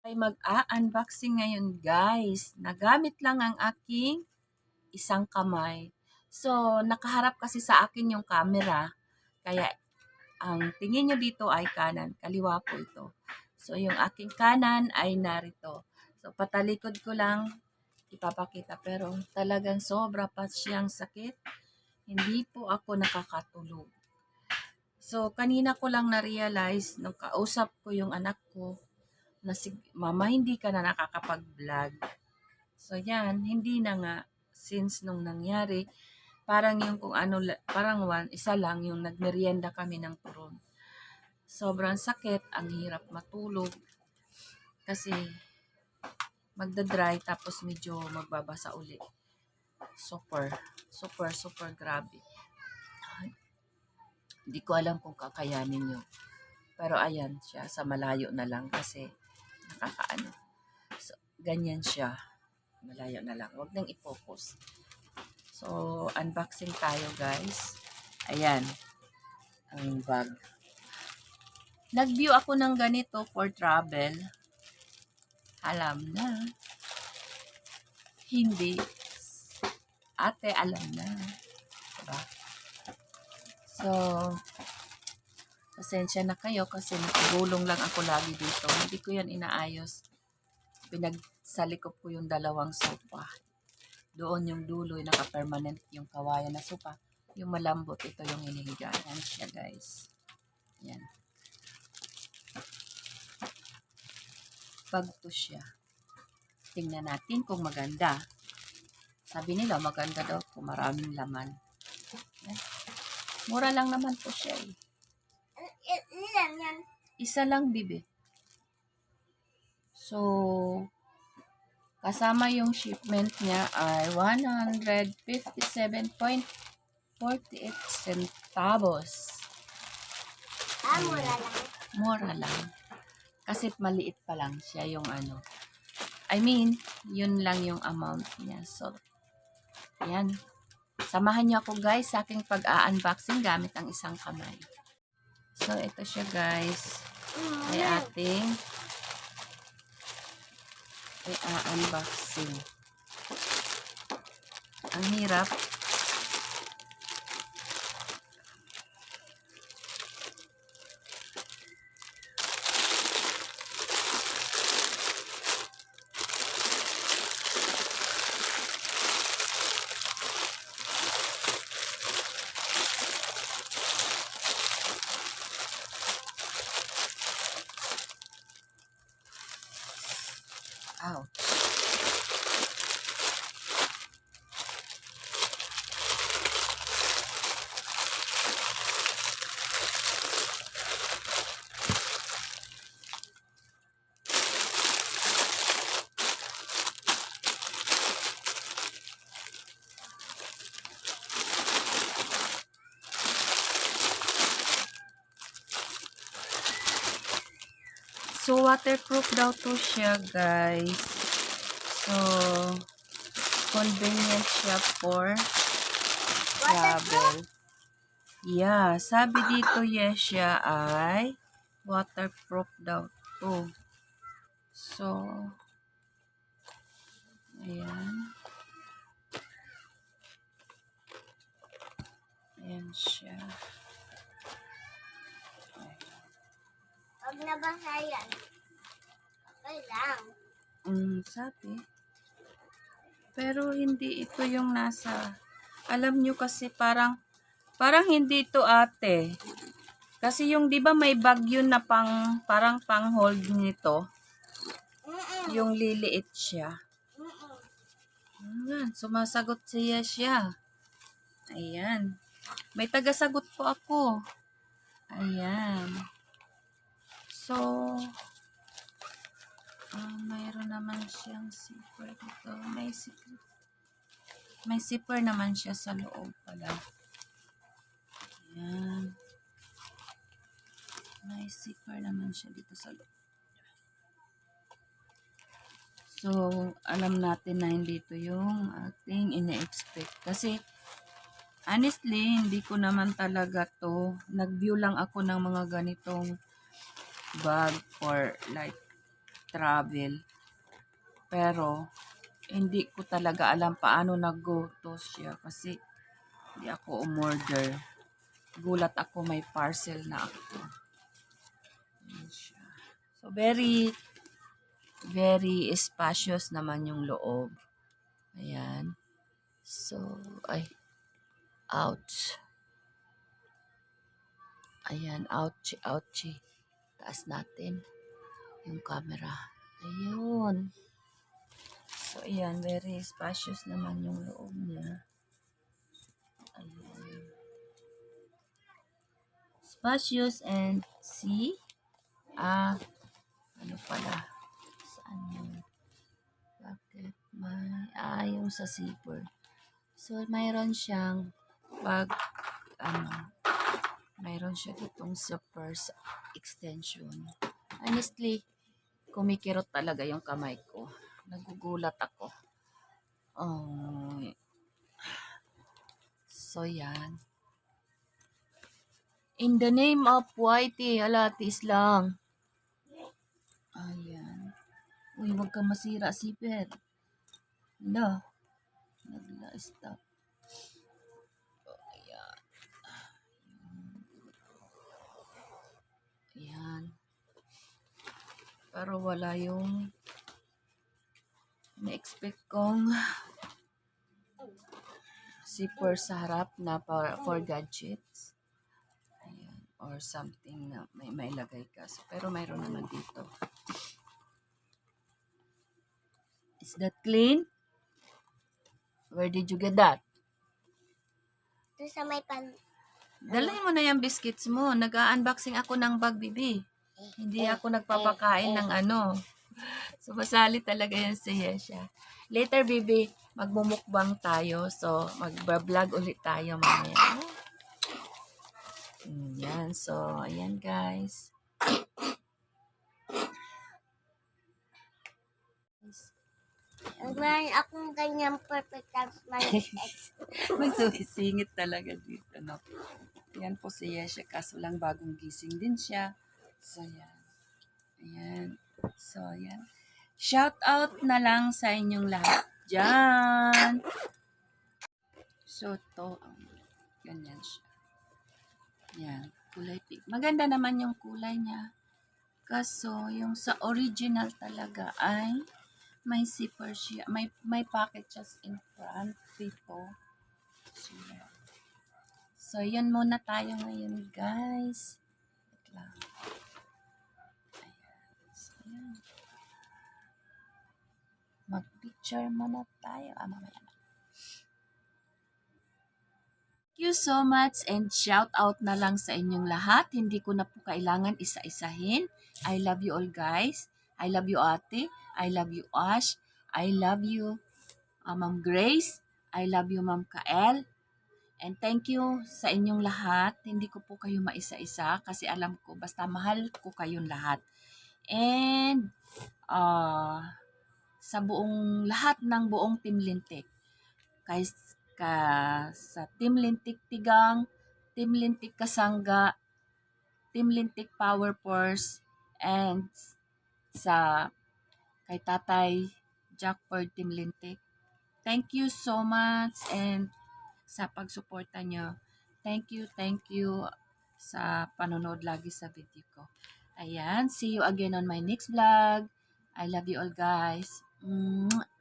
Ay mag-a-unboxing ngayon guys. Nagamit lang ang aking isang kamay. So, nakaharap kasi sa akin yung camera. Kaya, ang tingin nyo dito ay kanan. Kaliwa po ito. So, yung aking kanan ay narito. So, patalikod ko lang ipapakita. Pero talagang sobra pa siyang sakit. Hindi po ako nakakatulog. So, kanina ko lang na-realize nung kausap ko yung anak ko na mama, hindi ka na nakakapag-vlog. So, yan, hindi na nga. Since nung nangyari, parang yung kung ano, parang isa lang yung nagmerienda kami ng turon. Sobrang sakit, ang hirap matulog. Kasi, magda-dry tapos medyo magbabasa uli. Super grabe. Hindi ko alam kung kakayanin nyo. Pero ayan siya, sa malayo na lang kasi nakakaano. So, ganyan siya. Malayo na lang. Huwag nang i-focus. So, unboxing tayo guys. Ayan. Ang bag. Nag-view ako ng ganito for travel. Alam na. Hindi. Ate, alam na. Diba? So, pasensya na kayo kasi nakagulong lang ako lagi dito. Hindi ko yan inaayos. Pinagsalikop ko yung dalawang sofa. Doon yung dulo, yung naka-permanent yung kawayan na sofa. Yung malambot, ito yung hinihiga. Yan siya guys. Yan. Bag to siya. Tingnan natin kung maganda. Sabi nila maganda daw kung maraming laman. Yan. Mura lang naman po siya eh. Ilan yan? Isa lang bibi. So, kasama yung shipment niya ay 157.48 centavos. Mura lang. Mura lang. Kasi maliit pa lang siya yung ano. I mean, yun lang yung amount niya. So, yan. Samahan niyo ako guys sa aking pag-a-unboxing gamit ang isang kamay. So, ito siya guys. Ay ating i-unboxing. Ang hirap. Ouch. So, waterproof daw to siya, guys. So, convenient siya for travel. Yeah, sabi dito, yes siya ay waterproof daw to. So, ayan. Ayan siya. Huwag nabasa yan. Okay lang. Sabi. Pero hindi ito yung nasa, alam nyo kasi parang hindi to ate. Kasi yung 'di ba may bag yun na parang pang-hold nito. Yung liliit siya. Ayan, sumasagot siya. Ayan. May tagasagot po ako. Ayan. So, mayroon naman siyang zipper dito. May zipper naman siya sa loob pala. Ayan. May zipper naman siya dito sa loob. So, alam natin na hindi ito yung ating ina-expect. Kasi, honestly, hindi ko naman talaga to. Nag-view lang ako ng mga ganitong bag for like mag-travel. Pero, hindi ko talaga alam paano nag-go to siya kasi hindi ako umorder. Gulat ako, may parcel na ako. Ayan siya. So, very, very spacious naman yung loob. Ayan. So, ay, ouch. Ayan, ouchie, ouchie. Taas natin yung camera. Ayun. So, ayan, very spacious naman yung loob niya. Ayan. Spacious and see? Ano pala? Saan yun? Bakit may, yung sa zipper. So, mayroon siyang mayroon siya ditong zipper extension. Honestly, kumikirot talaga yung kamay ko. Nagugulat ako. Oh, so, yan. In the name of Whitey, halatis lang. Ayan. Uy, wag kang masira, zipper. Hala. Nagla-stop. Ayan. Ayan. Pero wala yung na-expect kong zipper sa harap na for gadgets. Ayan. Or something na may lagay ka. Pero mayroon naman dito. Is that clean? Where did you get that? Ito sa may Dalhin mo na yung biscuits mo. Nag-unboxing ako ng bag, bibi. Hindi ako nagpapakain ng ano. So, masali talaga yan si Yesha. Later, bibi, magmumukbang tayo. So, mag-vlog ulit tayo mamaya. Yan. So, ayan guys. Meron akong ganyang perfect times minus x. May sumisingit talaga dito, no? Yan po si Yesha. Kaso lang bagong gising din siya. So, yan. Ayan. So, yan. Shout out na lang sa inyong lahat dyan. So, to, ganyan siya. Yan. Kulay pink. Maganda naman yung kulay niya. Kaso, yung sa original talaga ay may zipper siya. May pocket just in front dito. So, yun muna tayo ngayon, guys. Wait lang. Ayan. So, yan. Mag-picture muna tayo. Mamaya na. Thank you so much and shout out na lang sa inyong lahat. Hindi ko na po kailangan isa-isahin. I love you all, guys. I love you, Ate. I love you, Ash. I love you, Ma'am Grace. I love you, Ma'am Kael. And thank you sa inyong lahat. Hindi ko po kayo maisa-isa kasi alam ko basta mahal ko kayong lahat. And sa buong lahat ng buong Team Lintik. Sa Team Lintik Tigang, Team Lintik Kasangga, Team Lintik Power Force, and sa kay Tatay Jackford Team Lintik. Thank you so much and sa pagsuporta nyo. Thank you sa panonood lagi sa video ko. Ayan, see you again on my next vlog. I love you all guys. Mwah!